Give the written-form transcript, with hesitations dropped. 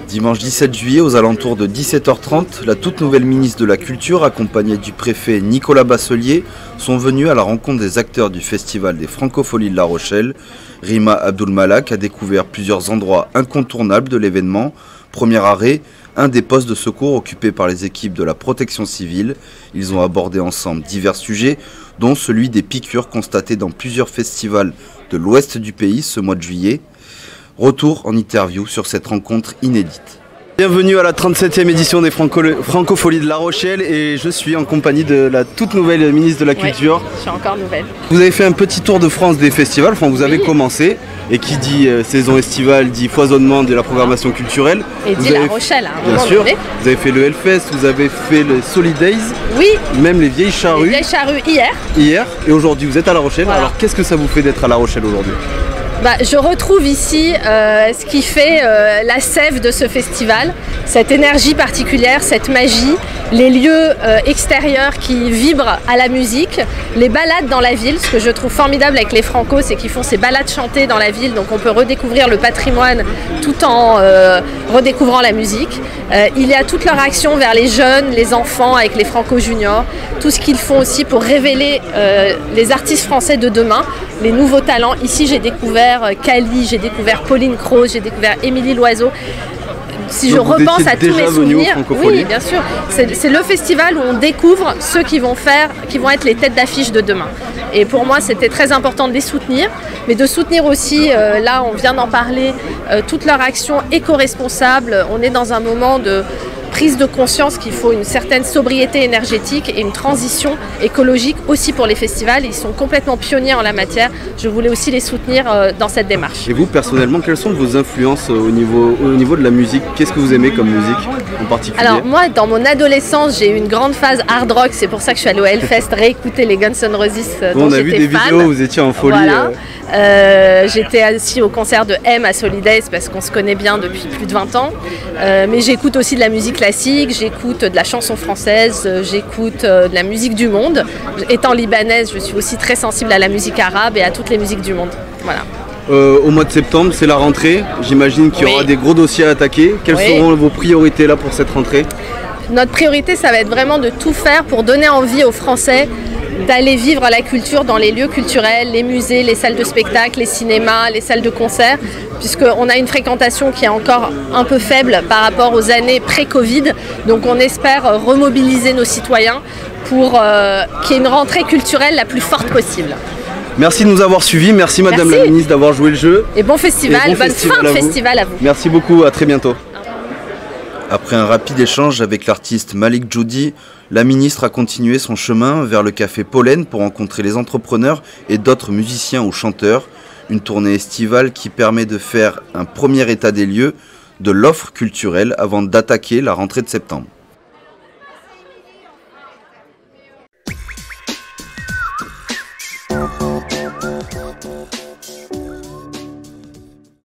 Dimanche 17 juillet, aux alentours de 17h30, la toute nouvelle ministre de la Culture, accompagnée du préfet Nicolas Basselier, sont venus à la rencontre des acteurs du Festival des Francopholies de La Rochelle. Rima Abdulmalak a découvert plusieurs endroits incontournables de l'événement. Premier arrêt, un des postes de secours occupés par les équipes de la protection civile. Ils ont abordé ensemble divers sujets, dont celui des piqûres constatées dans plusieurs festivals de l'ouest du pays ce mois de juillet. Retour en interview sur cette rencontre inédite. Bienvenue à la 37e édition des Francopholies de La Rochelle et je suis en compagnie de la toute nouvelle ministre de la Culture. Oui, je suis encore nouvelle. Vous avez fait un petit tour de France des festivals, enfin vous avez commencé, et qui dit saison estivale dit foisonnement de la programmation culturelle. Et dit La Rochelle, hein, bien sûr. Vous avez fait le Hellfest, vous avez fait le Solidays, oui, même les Vieilles Charrues. Les Vieilles Charrues hier. Et aujourd'hui vous êtes à La Rochelle. Voilà. Alors qu'est-ce que ça vous fait d'être à La Rochelle aujourd'hui ? Je retrouve ici ce qui fait la sève de ce festival, cette énergie particulière, cette magie, les lieux extérieurs qui vibrent à la musique, les balades dans la ville. Ce que je trouve formidable avec les Franco, c'est qu'ils font ces balades chantées dans la ville, donc on peut redécouvrir le patrimoine tout en redécouvrant la musique. Il y a toute leur action vers les jeunes, les enfants avec les Franco Juniors, tout ce qu'ils font aussi pour révéler les artistes français de demain, les nouveaux talents. Ici j'ai découvert Cali, j'ai découvert Pauline Croze, j'ai découvert Émilie Loiseau. Si je repense à tous mes souvenirs, oui, bien sûr, c'est le festival où on découvre ceux qui vont être les têtes d'affiche de demain. Et pour moi, c'était très important de les soutenir, mais de soutenir aussi, là, on vient d'en parler, toute leur action éco-responsable. On est dans un moment de prise de conscience qu'il faut une certaine sobriété énergétique et une transition écologique aussi pour les festivals. Ils sont complètement pionniers en la matière. Je voulais aussi les soutenir dans cette démarche. Et vous, personnellement, quelles sont vos influences au niveau de la musique ? Qu'est-ce que vous aimez comme musique en particulier ? Alors moi, dans mon adolescence, j'ai eu une grande phase hard rock. C'est pour ça que je suis allée au Hellfest réécouter les Guns N' Roses dont on a vu des vidéos où vous étiez en folie. Voilà. J'étais assis au concert de M à Solidays parce qu'on se connaît bien depuis plus de 20 ans. Mais j'écoute aussi de la musique classique, j'écoute de la chanson française, j'écoute de la musique du monde. Étant libanaise, je suis aussi très sensible à la musique arabe et à toutes les musiques du monde. Voilà. Au mois de septembre, c'est la rentrée. J'imagine qu'il y aura des gros dossiers à attaquer. Quelles seront vos priorités là pour cette rentrée ? Notre priorité, ça va être vraiment de tout faire pour donner envie aux Français d'aller vivre la culture dans les lieux culturels, les musées, les salles de spectacle, les cinémas, les salles de concert, puisqu'on a une fréquentation qui est encore un peu faible par rapport aux années pré-Covid. Donc on espère remobiliser nos citoyens pour qu'il y ait une rentrée culturelle la plus forte possible. Merci de nous avoir suivis, merci Madame la Ministre d'avoir joué le jeu. Et bon festival, bonne fin de festival à vous. Merci beaucoup, à très bientôt. Après un rapide échange avec l'artiste Malik Djoudi, la ministre a continué son chemin vers le café Pollen pour rencontrer les entrepreneurs et d'autres musiciens ou chanteurs. Une tournée estivale qui permet de faire un premier état des lieux de l'offre culturelle avant d'attaquer la rentrée de septembre.